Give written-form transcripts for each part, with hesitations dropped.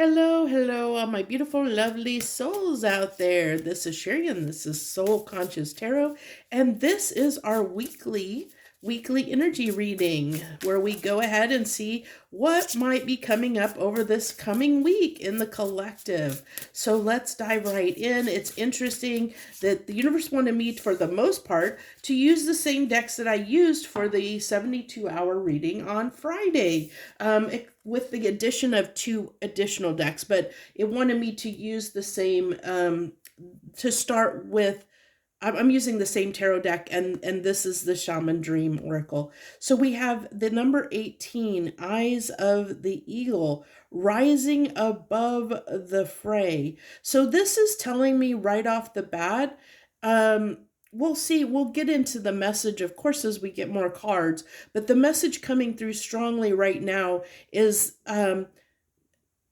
Hello, hello, all my beautiful, lovely souls out there. This is Sherry, and this is Soul Conscious Tarot, and this is our weekly energy reading where we go ahead and see what might be coming up over this coming week in the collective. So let's dive right in. It's interesting that the universe wanted me, for the most part, to use the same decks that I used for the 72-hour reading on Friday. With the addition of two additional decks, but it wanted me to use the same to start with. I'm using the same tarot deck, and this is the Shaman Dream Oracle. So we have the number 18, Eyes of the Eagle, rising above the fray. So this is telling me right off the bat, we'll see, we'll get into the message, of course, as we get more cards, but the message coming through strongly right now is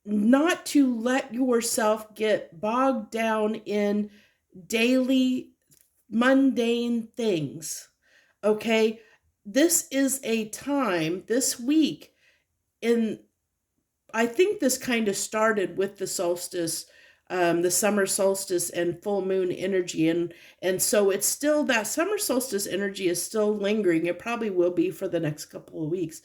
not to let yourself get bogged down in daily mundane things. Okay, this is a time this week, in I think this kind of started with the solstice, the summer solstice and full moon energy, and so it's still, that summer solstice energy is still lingering. It probably will be for the next couple of weeks,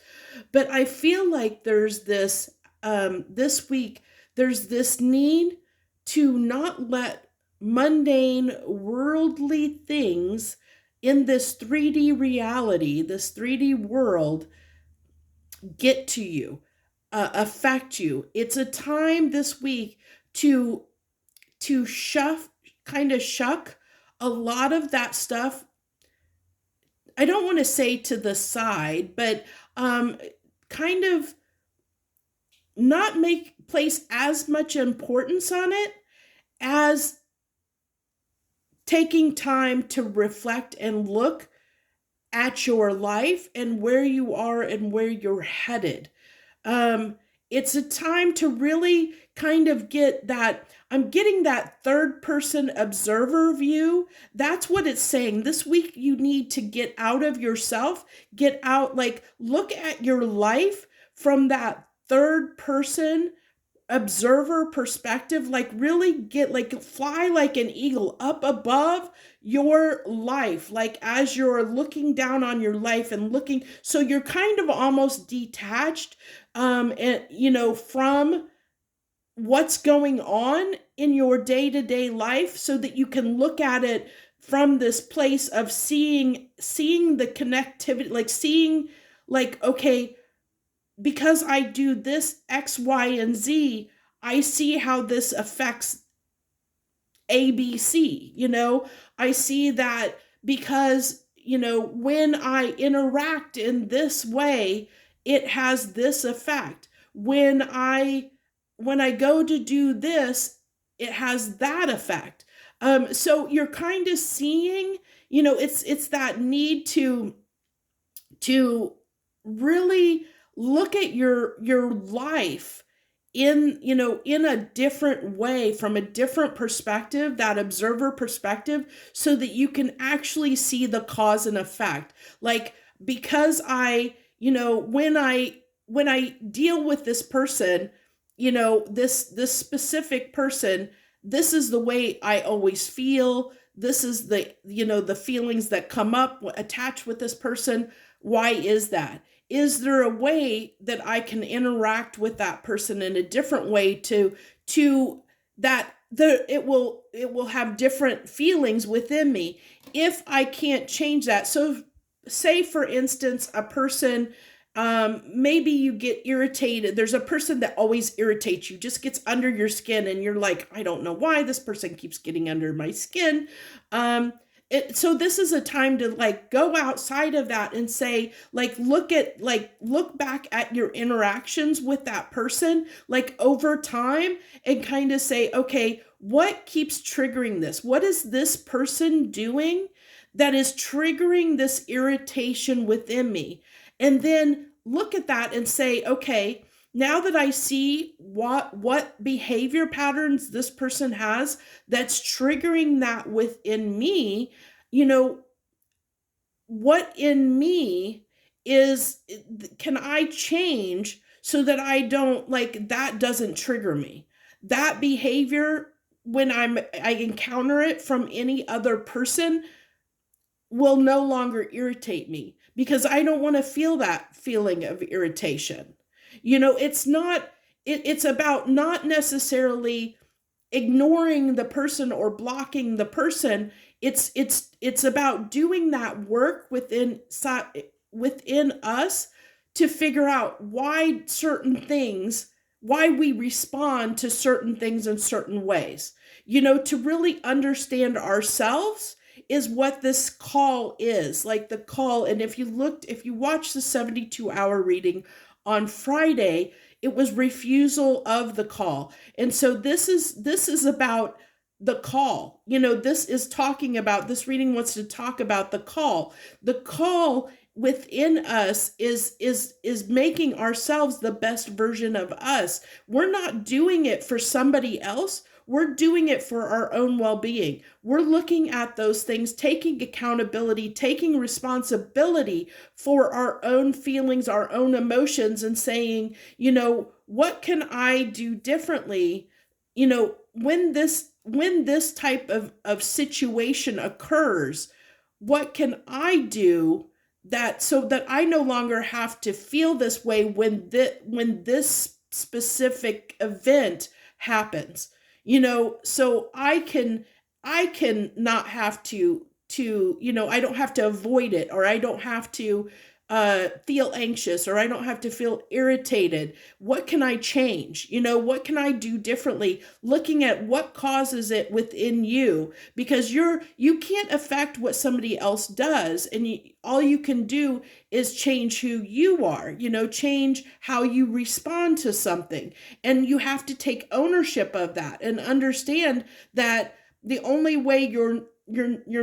but I feel like there's this this week, there's this need to not let mundane worldly things in this 3D reality, this 3D world, get to you, affect you. It's a time this week to shuck a lot of that stuff. I don't want to say to the side, but kind of not place as much importance on it as taking time to reflect and look at your life and where you are and where you're headed. It's a time to really kind of get that. I'm getting that third person observer view. That's what it's saying. This week, you need to get out of yourself, get out, like, look at your life from that third person observer perspective, like really get, like, fly like an eagle up above your life, like as you're looking down on your life and looking, so you're kind of almost detached, and from what's going on in your day-to-day life, so that you can look at it from this place of seeing the connectivity, like seeing, like, okay, because I do this X, Y, and Z, I see how this affects ABC. I see that because, when I interact in this way, it has this effect. When I go to do this, it has that effect. So you're kind of seeing, it's that need to really look at your life in a different way, from a different perspective, that observer perspective, so that you can actually see the cause and effect. Like, because when I deal with this person, this specific person, this is the way I always feel. This is the feelings that come up attached with this person. Why is that? Is there a way that I can interact with that person in a different way to that it will have different feelings within me if I can't change that? So say, for instance, a person, maybe you get irritated. There's a person that always irritates you, just gets under your skin, and you're like, I don't know why this person keeps getting under my skin. So this is a time to, like, go outside of that and say, like, look back at your interactions with that person, like, over time, and kind of say, okay, what keeps triggering this? What is this person doing that is triggering this irritation within me? And then look at that and say, okay, now that I see what behavior patterns this person has that's triggering that within me, what in me is can I change so that I don't, like, that doesn't trigger me. That behavior, when I encounter it from any other person, will no longer irritate me because I don't want to feel that feeling of irritation. It's not, it's about not necessarily ignoring the person or blocking the person. It's about doing that work within us to figure out why we respond to certain things in certain ways. To really understand ourselves is what this call is. Like the call, and if you watch the 72-hour reading on Friday, it was refusal of the call. And so this is about the call. This reading wants to talk about the call. The call within us is making ourselves the best version of us. We're not doing it for somebody else. We're doing it for our own well-being. We're looking at those things, taking accountability, taking responsibility for our own feelings, our own emotions, and saying, what can I do differently? When this type of situation occurs, what can I do so that I no longer have to feel this way when this specific event happens? So I can not have to I don't have to avoid it, or I don't have to feel anxious, or I don't have to feel irritated. What can I change? What can I do differently? Looking at what causes it within you, because you can't affect what somebody else does, and all you can do is change who you are. Change how you respond to something, and you have to take ownership of that and understand that the only way you're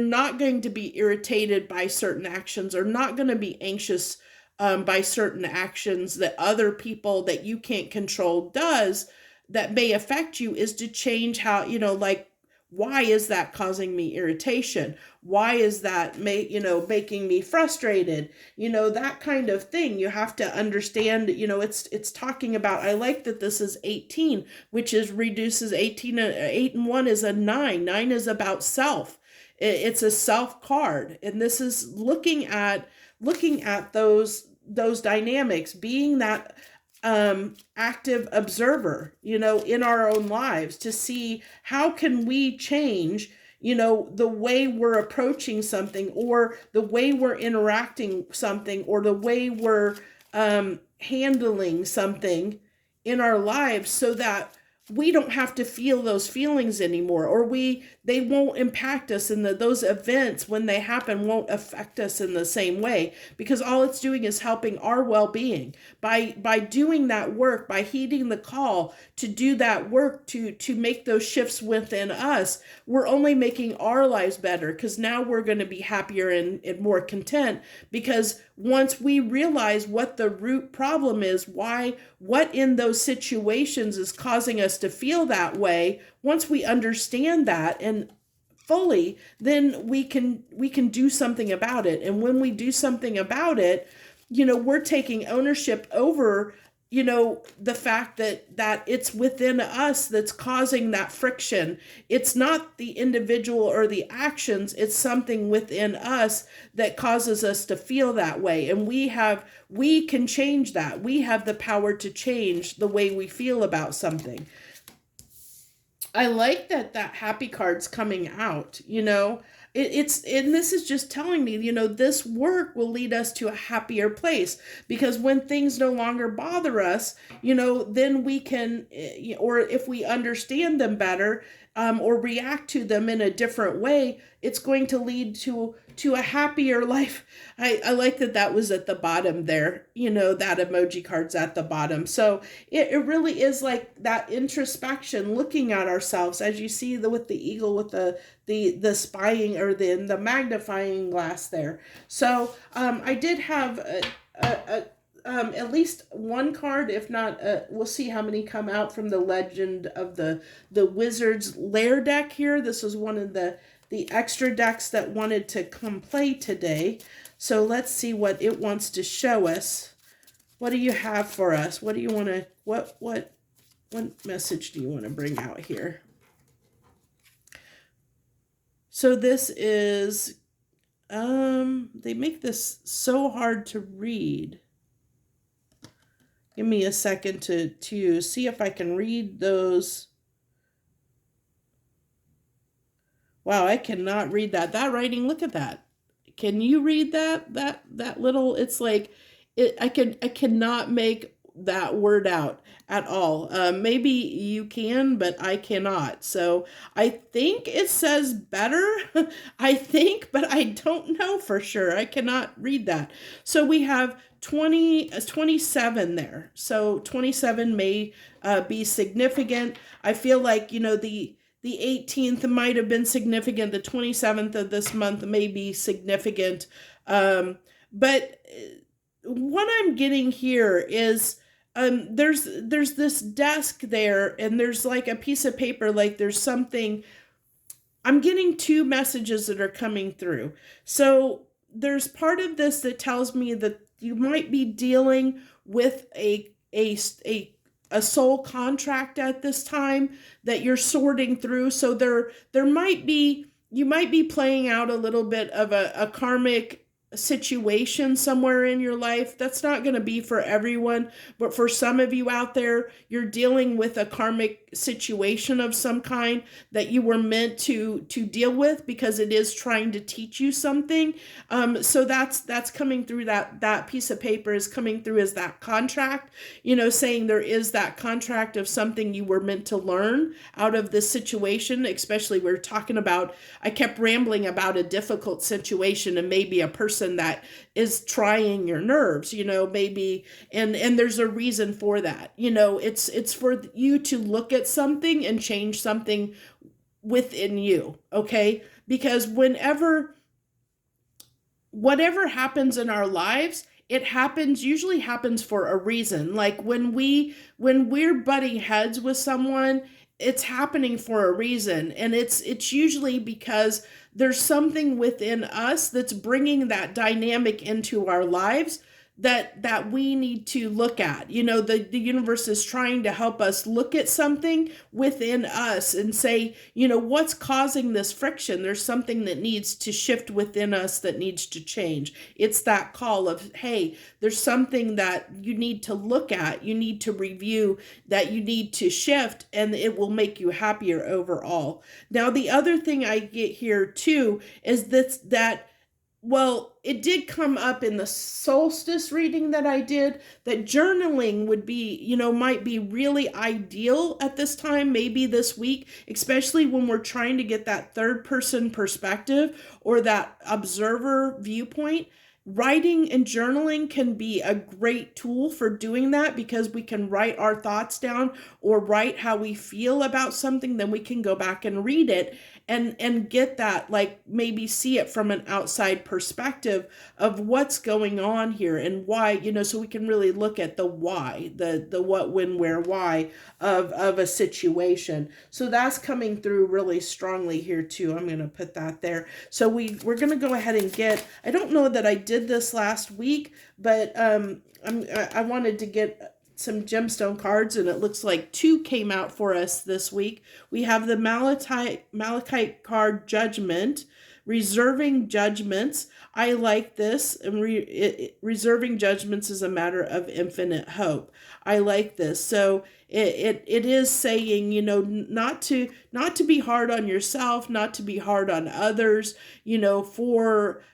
not going to be irritated by certain actions, or not going to be anxious by certain actions that other people that you can't control does, that may affect you, is to change how, like, why is that causing me irritation? Why is that making me frustrated? That kind of thing. You have to understand, it's talking about, I like that this is 18, which is reduces 18, 8 and 1 is a 9. 9 is about self. It's a self card. And this is looking at those dynamics, being that active observer, in our own lives, to see how can we change, the way we're approaching something, or the way we're interacting something, or the way we're handling something in our lives, so that we don't have to feel those feelings anymore, or they won't impact us, and those events, when they happen, won't affect us in the same way, because all it's doing is helping our well-being by doing that work, by heeding the call to do that work, to make those shifts within us. We're only making our lives better, because now we're going to be happier and more content, because once we realize what the root problem is, what in those situations is causing us to feel that way, once we understand that and fully, then we can do something about it. And when we do something about it, we're taking ownership over, the fact that it's within us that's causing that friction. It's not the individual or the actions, it's something within us that causes us to feel that way. And we can change that. We have the power to change the way we feel about something. I like that happy card's coming out. It's, and this is just telling me, this work will lead us to a happier place, because when things no longer bother us, then we can, or if we understand them better, or react to them in a different way, it's going to lead to a happier life. I like that was at the bottom there, that emoji card's at the bottom. So it really is like that introspection, looking at ourselves, as you see with the eagle, with the spying, or the magnifying glass there. So I did have at least one card, if not, we'll see how many come out from the Legend of the Wizard's Lair deck here. This was one of the extra decks that wanted to come play today. So let's see what it wants to show us. What do you have for us? What do you want to, what message do you want to bring out here? So this is, they make this so hard to read. Give me a second to see if I can read those. Wow, I cannot read that. That writing, look at that. Can you read that? That little, it's like it I cannot make that word out at all. Maybe you can, but I cannot. So I think it says better. I think, but I don't know for sure. I cannot read that. So we have 27 there. So 27 may be significant. I feel like, the 18th might have been significant. The 27th of this month may be significant. But what I'm getting here is there's this desk there, and there's like a piece of paper, like there's something. I'm getting two messages that are coming through. So there's part of this that tells me that you might be dealing with a soul contract at this time that you're sorting through. So there might be, you might be playing out a little bit of a karmic situation somewhere in your life. That's not going to be for everyone, but for some of you out there, you're dealing with a karmic situation of some kind that you were meant to deal with, because it is trying to teach you something. So that's coming through. That piece of paper is coming through as that contract, saying there is that contract of something you were meant to learn out of this situation. Especially, we're talking about, I kept rambling about a difficult situation and maybe a person that is trying your nerves, maybe, and there's a reason for that. It's for you to look at something and change something within you, okay? Because whatever happens in our lives, it usually happens for a reason. Like when we're butting heads with someone, it's happening for a reason, and it's usually because there's something within us that's bringing that dynamic into our lives that we need to look at. The universe is trying to help us look at something within us and say, what's causing this friction? There's something that needs to shift within us, that needs to change. It's that call of, hey, there's something that you need to look at, you need to review, that you need to shift, and it will make you happier overall. Now, the other thing I get here too is that well, it did come up in the solstice reading that I did, that journaling would be, might be really ideal at this time, maybe this week, especially when we're trying to get that third person perspective or that observer viewpoint. Writing and journaling can be a great tool for doing that, because we can write our thoughts down or write how we feel about something. Then we can go back and read it and get that, like, maybe see it from an outside perspective of what's going on here and why, so we can really look at the why, the what, when, where, why of a situation. So that's coming through really strongly here too. I'm going to put that there. So we're going to go ahead and get, I don't know that I did this last week, but I wanted to get some gemstone cards, and it looks like two came out for us this week. We have the Malachite card, Judgment, reserving judgments. I like this, and reserving judgments is a matter of infinite hope. I like this. So it is saying, not to be hard on yourself, not to be hard on others,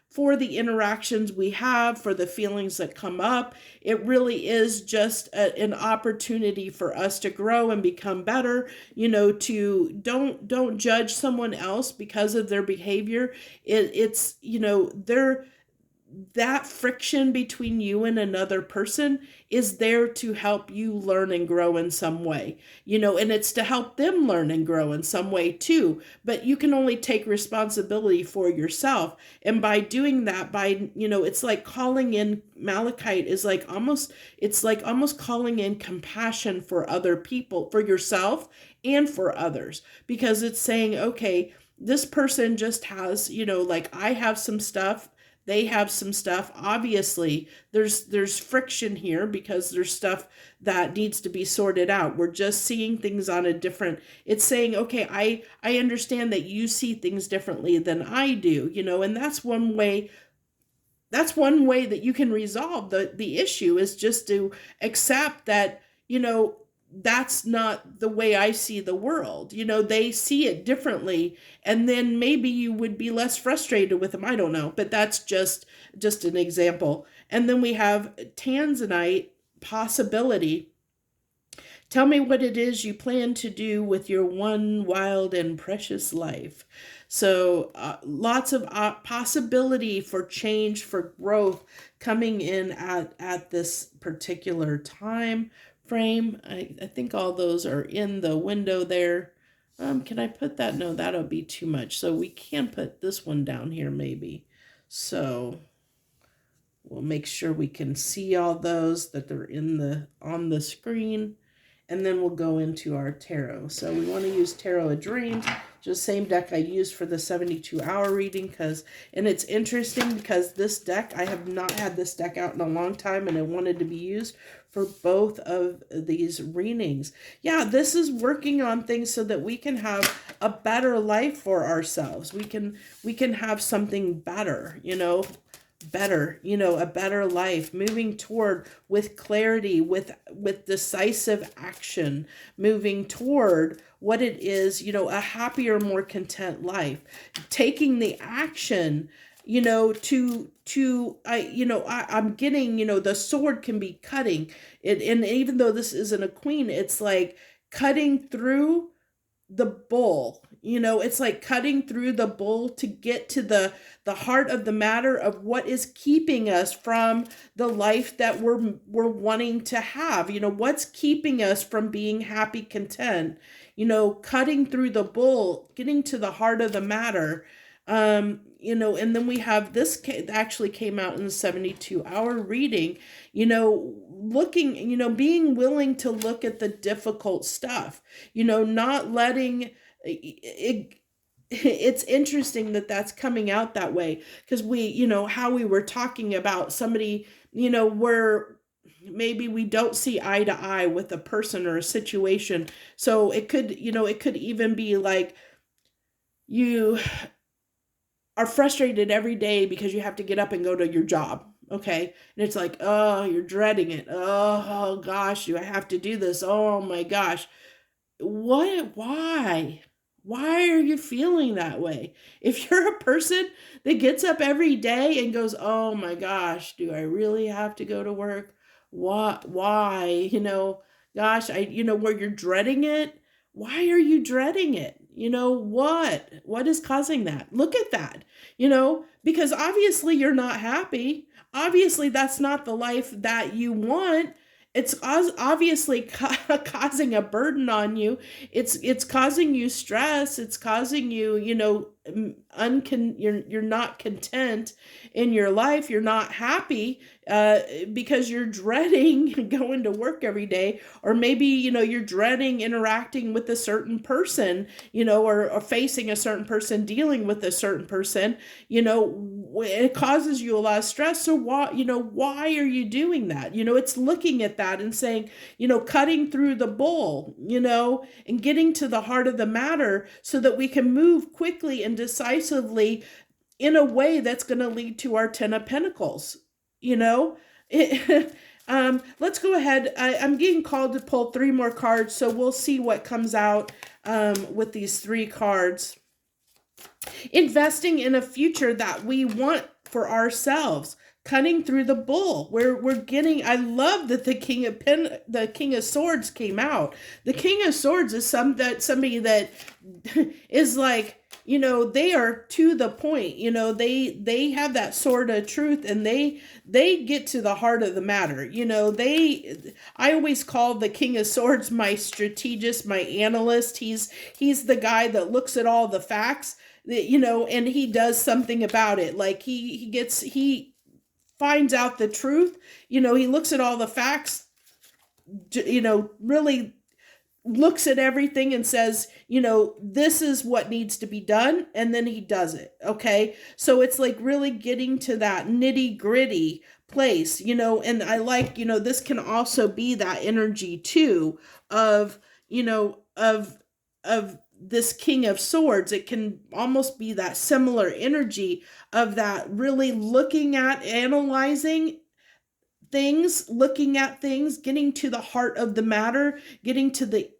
for the interactions we have, for the feelings that come up. It really is just an opportunity for us to grow and become better, to don't judge someone else because of their behavior. It's that friction between you and another person is there to help you learn and grow in some way, and it's to help them learn and grow in some way too. But you can only take responsibility for yourself. And by doing that, it's like calling in, Malachite is like almost calling in compassion for other people, for yourself and for others, because it's saying, okay, this person just has, like I have some stuff They have some stuff. Obviously, there's friction here because there's stuff that needs to be sorted out. We're just seeing things on a different, it's saying, okay, I understand that you see things differently than I do, and that's one way that you can resolve the issue, is just to accept that, that's not the way I see the world. They see it differently, and then maybe you would be less frustrated with them. I don't know, but that's just an example. And then we have Tanzanite possibility. Tell me what it is you plan to do with your one wild and precious life. So, lots of possibility for change, for growth coming in at this particular time frame. I think all those are in the window there. Can I put that? No, that'll be too much. So we can put this one down here maybe. So we'll make sure we can see all those, that they're on the screen. And then we'll go into our tarot. So we want to use Tarot of Dreams, just same deck I used for the 72-hour reading, and it's interesting because this deck, I have not had this deck out in a long time, and I wanted to be used for both of these readings. Yeah, this is working on things so that we can have a better life for ourselves. We can have something better, better, a better life, moving toward, with clarity, with decisive action, moving toward what it is, a happier, more content life, taking the action, I'm getting, the sword can be cutting it. And even though this isn't a queen, it's like cutting through the bull. It's like cutting through the bull to get to the heart of the matter of what is keeping us from the life that we're wanting to have. What's keeping us from being happy, content, cutting through the bull, getting to the heart of the matter. And then we have this actually came out in the 72-hour reading, looking, being willing to look at the difficult stuff, not letting it. It's interesting that that's coming out that way, because how we were talking about somebody, where maybe we don't see eye to eye with a person or a situation. So it could even be like you are frustrated every day because you have to get up and go to your job. Okay. And it's like, oh, you're dreading it. Oh gosh, do I have to do this? Oh my gosh. Why? Why are you feeling that way? If you're a person that gets up every day and goes, oh my gosh, do I really have to go to work? Why? Gosh, where you're dreading it. Why are you dreading it? What is causing that? Look at that, because obviously you're not happy. Obviously that's not the life that you want. It's obviously causing a burden on you. It's causing you stress. It's causing you, you're not content in your life. You're not happy because you're dreading going to work every day, or maybe you're dreading interacting with a certain person, or facing a certain person, dealing with a certain person. It causes you a lot of stress. So why are you doing that? It's looking at that and saying, cutting through the bull, and getting to the heart of the matter so that we can move quickly and decisively in a way that's going to lead to our 10 of Pentacles. Let's go ahead. I'm getting called to pull 3 more cards, so we'll see what comes out with these 3 cards. Investing in a future that we want for ourselves, cutting through the bull. We're getting. I love that the King of Swords came out. The King of Swords is somebody that is like, they are to the point. They have that sword of truth, and they get to the heart of the matter. I always call the King of Swords my strategist, my analyst. He's the guy that looks at all the facts, and he does something about it. Like he finds out the truth. He looks at all the facts, really looks at everything and says, this is what needs to be done, and then he does it. Okay. So it's like really getting to that nitty gritty place, and I like, this can also be that energy too of, of this King of Swords. It can almost be that similar energy of that really looking at, analyzing things, looking at things, getting to the heart of the matter, getting to the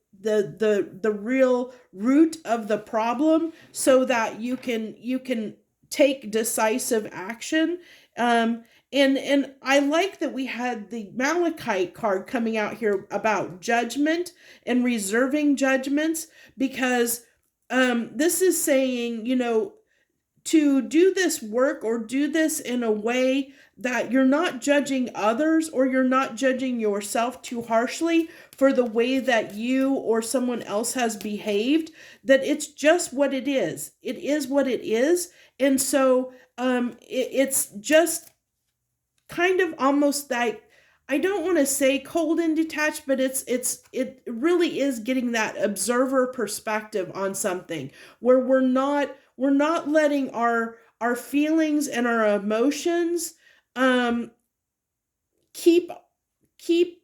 real root of the problem, so that you can take decisive action. And I like that we had the Malachite card coming out here about judgment and reserving judgments, because this is saying, to do this work or do this in a way that you're not judging others, or you're not judging yourself too harshly for the way that you or someone else has behaved, that it's just what it is. It is what it is. And so it's just kind of almost like, I don't want to say cold and detached, but it really is getting that observer perspective on something, where we're not letting our feelings and our emotions keep keep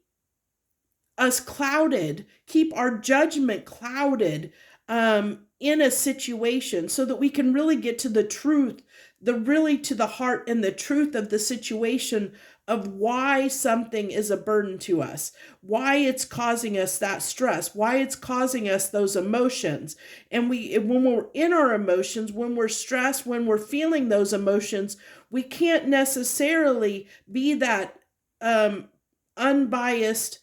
us clouded, keep our judgment clouded in a situation, so that we can really get to the truth, really to the heart and the truth of the situation, of why something is a burden to us, why it's causing us that stress, why it's causing us those emotions. And when we're in our emotions, when we're stressed, when we're feeling those emotions, we can't necessarily be that unbiased,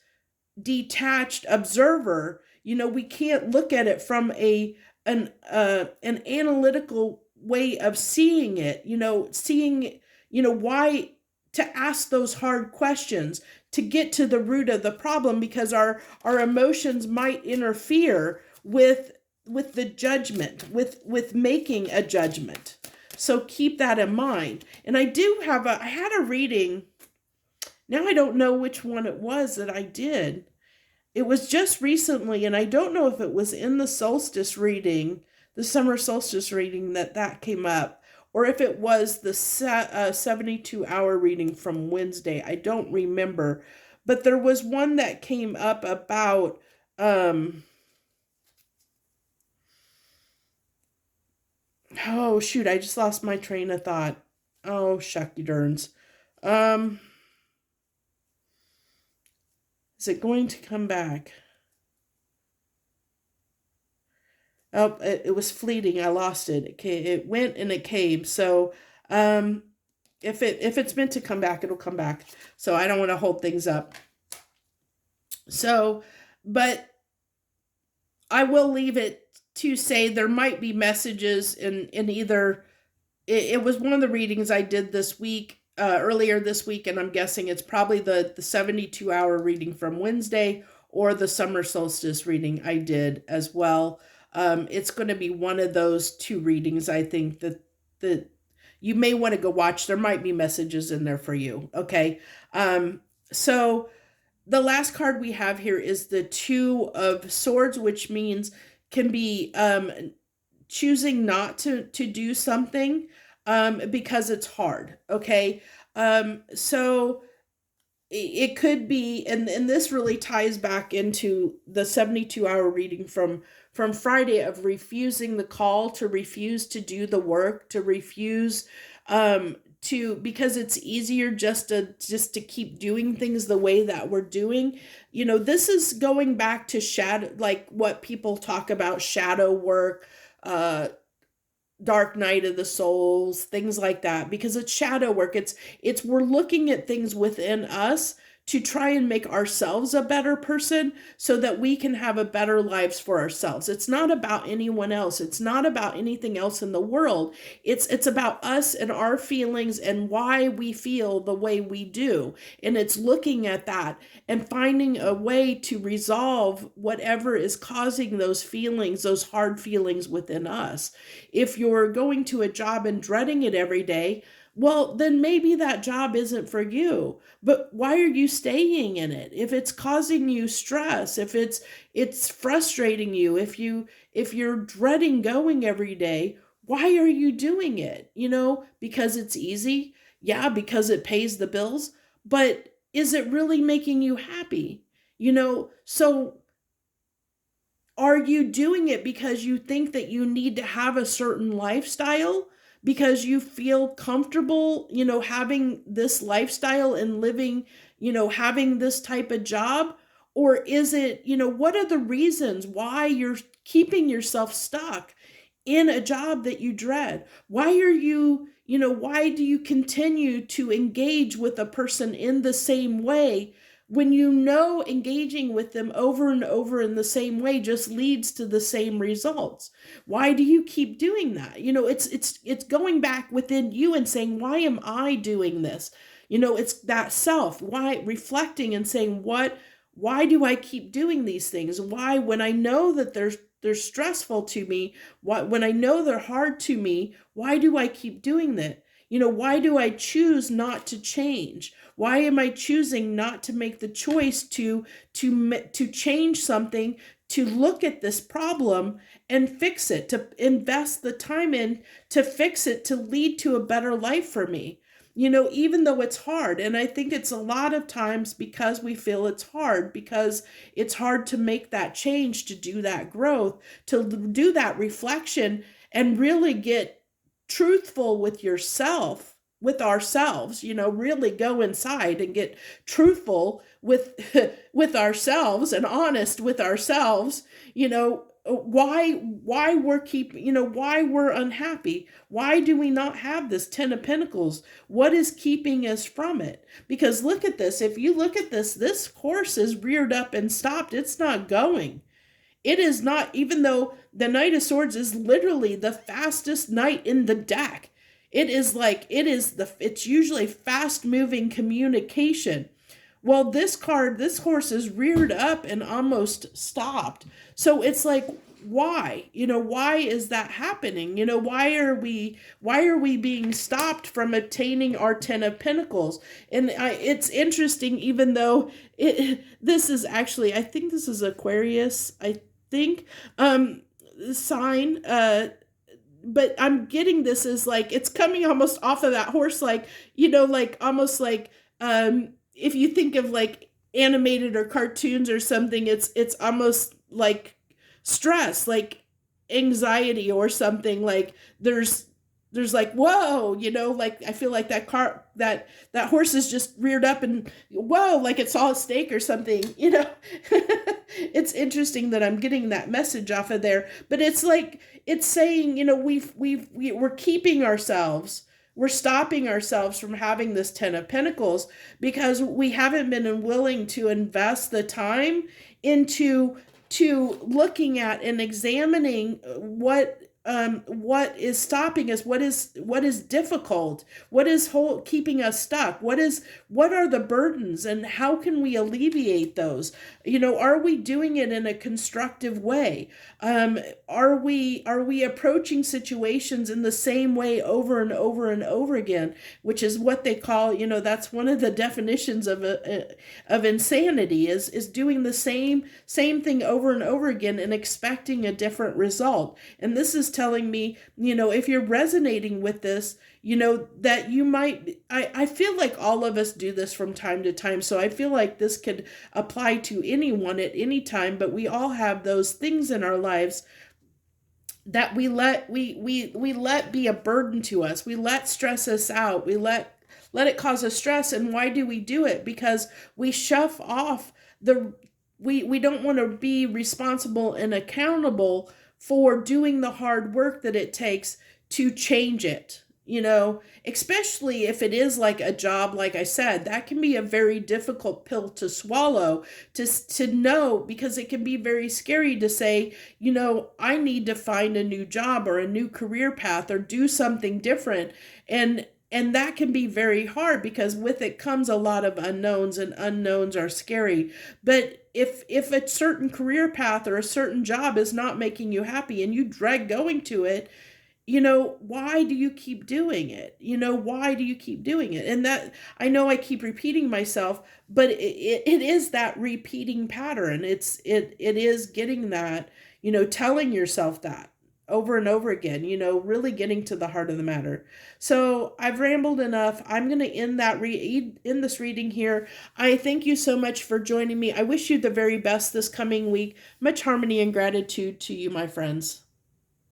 detached observer. We can't look at it from an analytical way of seeing it, seeing, why, to ask those hard questions to get to the root of the problem, because our emotions might interfere with the judgment, with making a judgment. So keep that in mind. And I had a reading. Now I don't know which one it was that I did. It was just recently, and I don't know if it was in the solstice reading, the summer solstice reading, that came up, or if it was the 72-hour reading from Wednesday. I don't remember. But there was one that came up about oh shoot, I just lost my train of thought. Oh shucky durns. Um is it going to come back? Oh, it was fleeting. I lost it. It went and it came. So, if it's meant to come back, it'll come back. So I don't want to hold things up. So, but I will leave it to say there might be messages in either. It was one of the readings I did this week, earlier this week, and I'm guessing it's probably the 72-hour reading from Wednesday, or the summer solstice reading I did as well. It's going to be one of those two readings, I think, that you may want to go watch. There might be messages in there for you. Okay. So the last card we have here is the Two of Swords, which means can be choosing not to do something because it's hard. Okay. So it could be, and this really ties back into the 72-hour reading from Friday, of refusing the call, to refuse to do the work, to refuse because it's easier just to keep doing things the way that we're doing. This is going back to shadow, like what people talk about, shadow work, dark night of the souls, things like that, because it's shadow work. It's we're looking at things within us to try and make ourselves a better person, so that we can have a better lives for ourselves. It's not about anyone else. It's not about anything else in the world. It's about us and our feelings and why we feel the way we do. And it's looking at that and finding a way to resolve whatever is causing those feelings, those hard feelings within us. If you're going to a job and dreading it every day, well, then maybe that job isn't for you. But why are you staying in it? If it's causing you stress, if it's frustrating you, if you're dreading going every day, why are you doing it? Because it's easy? Yeah, because it pays the bills, but is it really making you happy? So are you doing it because you think that you need to have a certain lifestyle? Because you feel comfortable, having this lifestyle and living, having this type of job? Or is it, what are the reasons why you're keeping yourself stuck in a job that you dread? Why are you, why do you continue to engage with a person in the same way when engaging with them over and over in the same way just leads to the same results? Why do you keep doing that? It's going back within you and saying, why am I doing this? It's that self, why, reflecting and saying, why do I keep doing these things? Why, when I know that they're stressful to me, when I know they're hard to me, why do I keep doing that? Why do I choose not to change? Why am I choosing not to make the choice to change something, to look at this problem and fix it, to invest the time in to fix it, to lead to a better life for me? Even though it's hard. And I think it's a lot of times because we feel it's hard, because it's hard to make that change, to do that growth, to do that reflection, and really get truthful with yourself, with ourselves, really go inside and get truthful with with ourselves and honest with ourselves, why we're why we're unhappy. Why do we not have this 10 of Pentacles? What is keeping us from it? Because look at this. If you look at this horse is reared up and stopped. It's not going. It is not, even though the Knight of Swords is literally the fastest knight in the deck. It's usually fast moving communication. Well, this horse is reared up and almost stopped. So it's like, why? Why is that happening? Why are we being stopped from attaining our 10 of Pentacles? And it's interesting, even though this is actually, I think this is Aquarius, I think, sign, but I'm getting this as like, it's coming almost off of that horse, like, like almost like, if you think of like animated or cartoons or something, it's almost like stress, like anxiety or something. Like there's like, whoa, like I feel like that horse is just reared up and whoa, like it saw a steak or something. It's interesting that I'm getting that message off of there, but it's like, it's saying, we're keeping ourselves, we're stopping ourselves from having this 10 of Pentacles because we haven't been willing to invest the time into looking at and examining what is stopping us, what is difficult, what is keeping us stuck, what are the burdens, and how can we alleviate those? Are we doing it in a constructive way? Are we approaching situations in the same way over and over and over again, which is what they call, that's one of the definitions of insanity, is doing the same thing over and over again and expecting a different result. And this is telling me, if you're resonating with this, that you might, I feel like all of us do this from time to time. So I feel like this could apply to anyone at any time, but we all have those things in our lives that we let be a burden to us. We let stress us out. We let it cause us stress. And why do we do it? Because we shove off we don't want to be responsible and accountable for doing the hard work that it takes to change it. Especially if it is like a job, like I said, that can be a very difficult pill to swallow, to know, because it can be very scary to say, I need to find a new job or a new career path or do something different. And that can be very hard because with it comes a lot of unknowns, and unknowns are scary. But if a certain career path or a certain job is not making you happy and you dread going to it, why do you keep doing it? Why do you keep doing it? And that, I know I keep repeating myself, but it is that repeating pattern. It is getting that, telling yourself that over and over again, really getting to the heart of the matter. So I've rambled enough. I'm going to end this reading here. I thank you so much for joining me. I wish you the very best this coming week. Much harmony and gratitude to you, my friends.